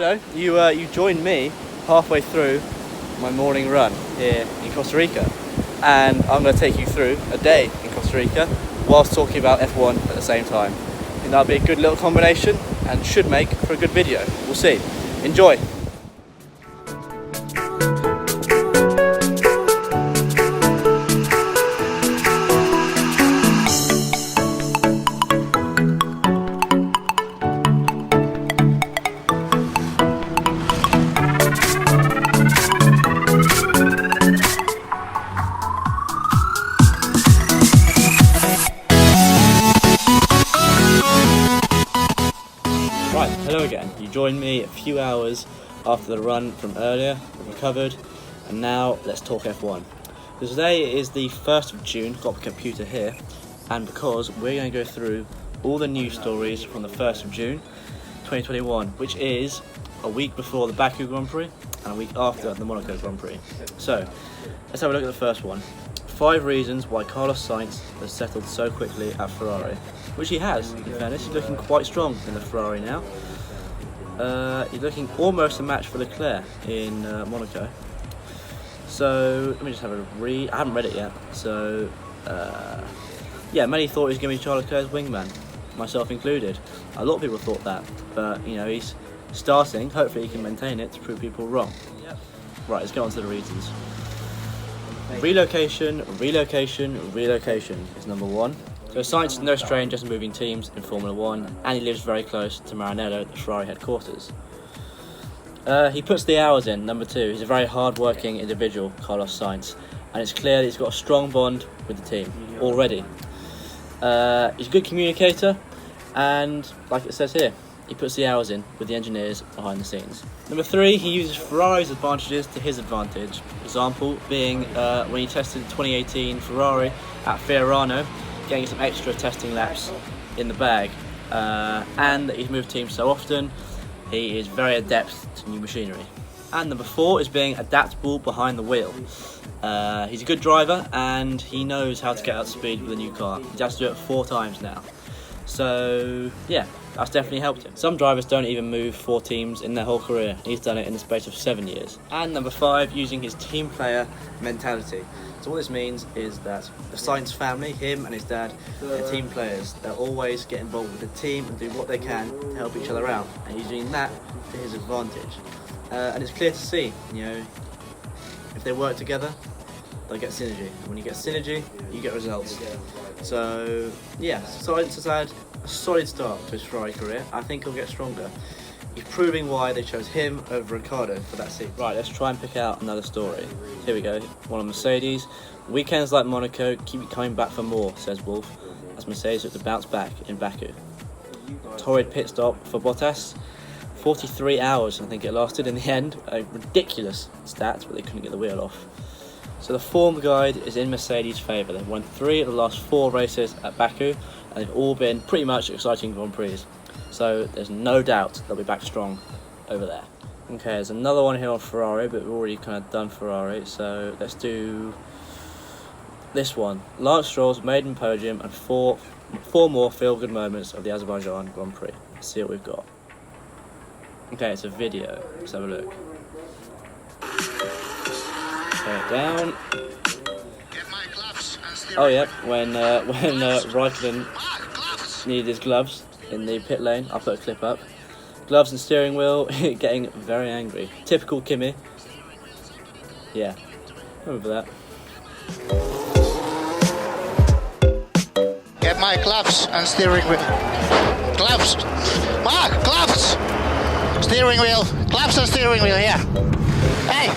Hello, you joined me halfway through my morning run here in Costa Rica, and I'm going to take you through a day in Costa Rica whilst talking about F1 at the same time. I think that'll be a good little combination and should make for a good video. We'll see. Enjoy! Right, hello again. You joined me a few hours after the run from earlier, recovered, and now let's talk F1. So today is the 1st of June, got my computer here, and because we're going to go through all the news stories from the 1st of June 2021, which is a week before the Baku Grand Prix and a week after the Monaco Grand Prix. So, let's have a look at the first one. 5 reasons why Carlos Sainz has settled so quickly at Ferrari, which he has, in fairness. He's looking quite strong in the Ferrari now. He's looking almost a match for Leclerc in Monaco. So, let me just have a read. I haven't read it yet. So, yeah, many thought he was going to be Charles Leclerc's wingman, myself included. A lot of people thought that, but, you know, he's starting. Hopefully he can maintain it to prove people wrong. Right, let's go on to the reasons. Relocation is number 1. So Sainz is no stranger to moving teams in Formula 1, and he lives very close to Maranello, the Ferrari headquarters. He puts the hours in, number 2. He's a very hard-working individual, Carlos Sainz, and it's clear that he's got a strong bond with the team already. He's a good communicator, and like it says here, he puts the hours in with the engineers behind the scenes. Number 3, he uses Ferrari's advantages to his advantage. Example being when he tested the 2018 Ferrari at Fiorano, getting some extra testing laps in the bag. And that he's moved teams so often, he is very adept to new machinery. And number 4 is being adaptable behind the wheel. He's a good driver and he knows how to get up to speed with a new car. He's had to do it 4 times now. So yeah, that's definitely helped him. Some drivers don't even move 4 teams in their whole career. He's done it in the space of 7 years. And number 5, using his team player mentality. So what this means is that the Sainz family, him and his dad, they're team players. They'll always get involved with the team and do what they can to help each other out. And he's doing that to his advantage. And it's clear to see, you know, if they work together, they'll get synergy. And when you get synergy, you get results. So yeah, Sainz has had a solid start to his Ferrari career. I think he'll get stronger. He's proving why they chose him over Ricciardo for that seat. Right, let's try and pick out another story. Here we go, one on Mercedes. Weekends like Monaco keep coming back for more, says Wolf, as Mercedes look to bounce back in Baku. Torrid pit stop for Bottas. 43 hours I think it lasted in the end. A ridiculous stat, but they couldn't get the wheel off. So the form guide is in Mercedes' favour. They've won 3 of the last 4 races at Baku, and they've all been pretty much exciting Grand Prix. So there's no doubt they'll be back strong over there. Okay, there's another one here on Ferrari, but we've already kind of done Ferrari, so let's do this one. Lance Stroll's maiden podium and four more feel-good moments of the Azerbaijan Grand Prix. Let's see what we've got. Okay, it's a video. Let's have a look. Turn it down. Oh yeah, when Raikkonen needed his gloves in the pit lane, I'll put a clip up. Gloves and steering wheel, getting very angry. Typical Kimi. Yeah, remember that. Get my gloves and steering wheel. Gloves! Mark, gloves! Steering wheel, gloves and steering wheel, yeah. Hey!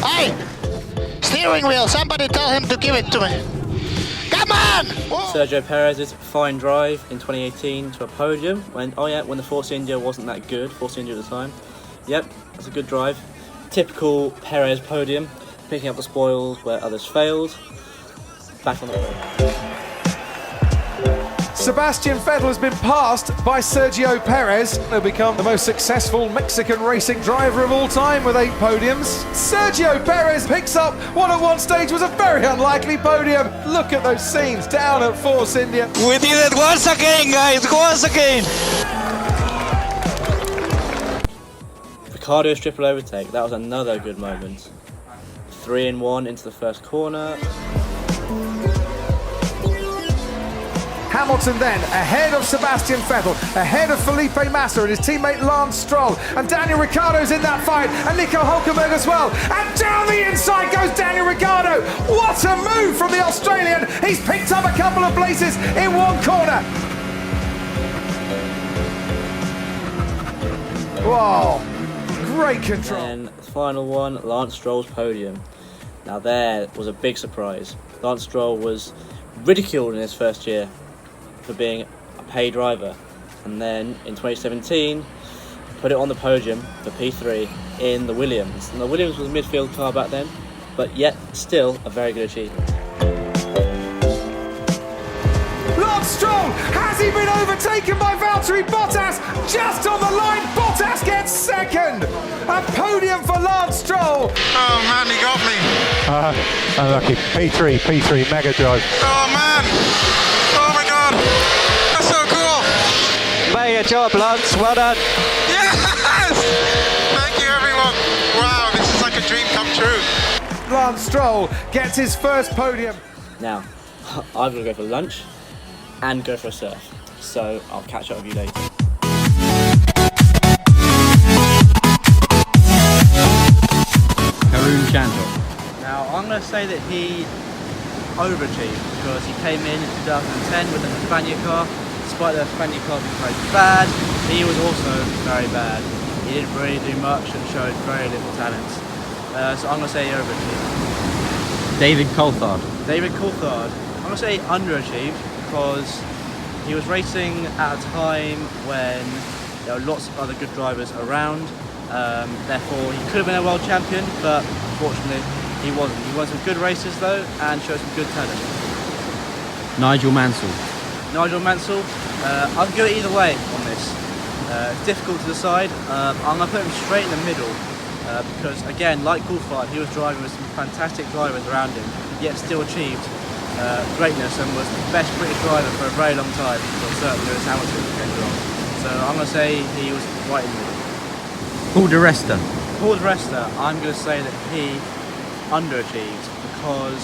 Hey! Steering wheel, somebody tell him to give it to me. Come on! Whoa. Sergio Perez's fine drive in 2018 to a podium when the Force India wasn't that good, Force India at the time. Yep, that's a good drive. Typical Perez podium, picking up the spoils where others failed. Back on the road. Sebastian Vettel has been passed by Sergio Perez. He'll become the most successful Mexican racing driver of all time with 8 podiums. Sergio Perez picks up what at one stage was a very unlikely podium. Look at those scenes down at Force India. We did it once again, guys, once again. Ricciardo's triple overtake, that was another good moment. 3-in-1 into the first corner. Hamilton then ahead of Sebastian Vettel, ahead of Felipe Massa and his teammate Lance Stroll, and Daniel Ricciardo's in that fight, and Nico Hülkenberg as well, and down the inside goes Daniel Ricciardo. What a move from the Australian. He's picked up a couple of places in one corner. Wow, great control. And the final one, Lance Stroll's podium. Now there was a big surprise. Lance Stroll was ridiculed in his first year for being a paid driver, and then in 2017 put it on the podium for P3 in the Williams. And the Williams was a midfield car back then, but yet still a very good achievement. Lance Stroll, has he been overtaken by Valtteri Bottas? Just on the line, Bottas gets second. A podium for Lance Stroll. Oh man, he got me. Unlucky. P3, mega drive. Oh man. Oh my god. That's so cool. Mega job, Lance. Well done. Yes! Thank you everyone. Wow, this is like a dream come true. Lance Stroll gets his first podium. Now, I'm going to go for lunch and go for a surf, so I'll catch up with you later. Karun Chandler. Now, I'm going to say that he overachieved because he came in 2010 with the Spaniard car. Despite the Spaniard car being very bad, he was also very bad. He didn't really do much and showed very little talent. So I'm going to say he overachieved. David Coulthard. David Coulthard, I'm going to say underachieved because he was racing at a time when there were lots of other good drivers around. Therefore, he could have been a world champion, but unfortunately, he wasn't. He won some good races though, and showed some good talent. Nigel Mansell. Nigel Mansell, I can go either way on this. It's difficult to decide. I'm going to put him straight in the middle because, again, like Coulthard, he was driving with some fantastic drivers around him, yet still achieved greatness and was the best British driver for a very long time, until certainly Lewis Hamilton came along. So I'm going to say he was right in the middle. Paul di Resta. Paul di Resta, I'm going to say that he underachieved because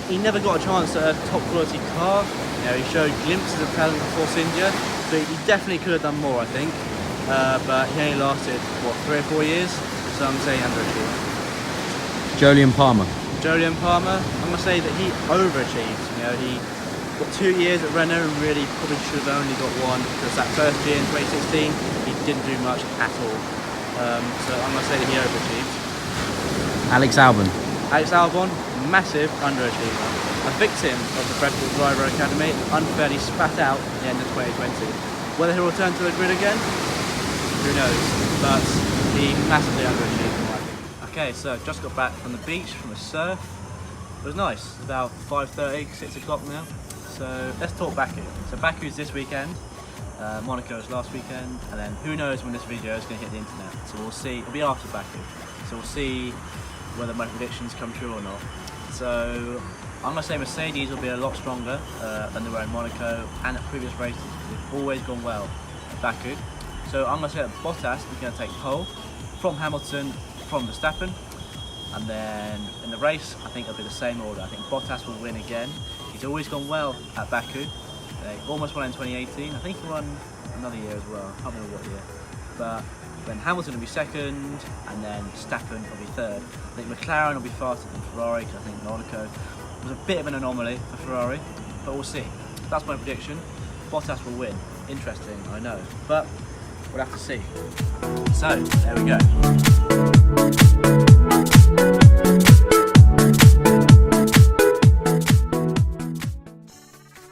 he never got a chance at a top quality car. You know, he showed glimpses of talent at Force India, so he definitely could have done more, I think. But he only lasted, what, 3 or 4 years? So I'm saying underachieved. Jolyon Palmer. Jolyon Palmer, I'm going to say that he overachieved. You know, he got 2 years at Renault and really probably should have only got 1 because that first year in 2016 he didn't do much at all. So I'm going to say that he overachieved. Alex Albon. Alex Albon, massive underachiever. A victim of the Red Bull Driver Academy, unfairly spat out at the end of 2020. Whether he'll return to the grid again, who knows, but he massively underachieved, I think. Okay, so just got back from the beach, from a surf. It was nice, it's about 5:30, 6 o'clock now. So let's talk Baku. So Baku's this weekend, Monaco's last weekend, and then who knows when this video is going to hit the internet. So we'll see, it'll be after Baku. So we'll see whether my predictions come true or not. So I'm going to say Mercedes will be a lot stronger than they were in Monaco and at previous races. They've always gone well at Baku. So I'm going to say that Bottas is going to take pole from Hamilton, from Verstappen, and then in the race I think it'll be the same order. I think Bottas will win again. He's always gone well at Baku. He almost won in 2018. I think he won another year as well. I can't remember what year. But then Hamilton will be second, and then Verstappen will be third. I think McLaren will be faster than Ferrari, because I think Monaco was a bit of an anomaly for Ferrari, but we'll see. That's my prediction. Bottas will win. Interesting, I know, but we'll have to see. So, there we go.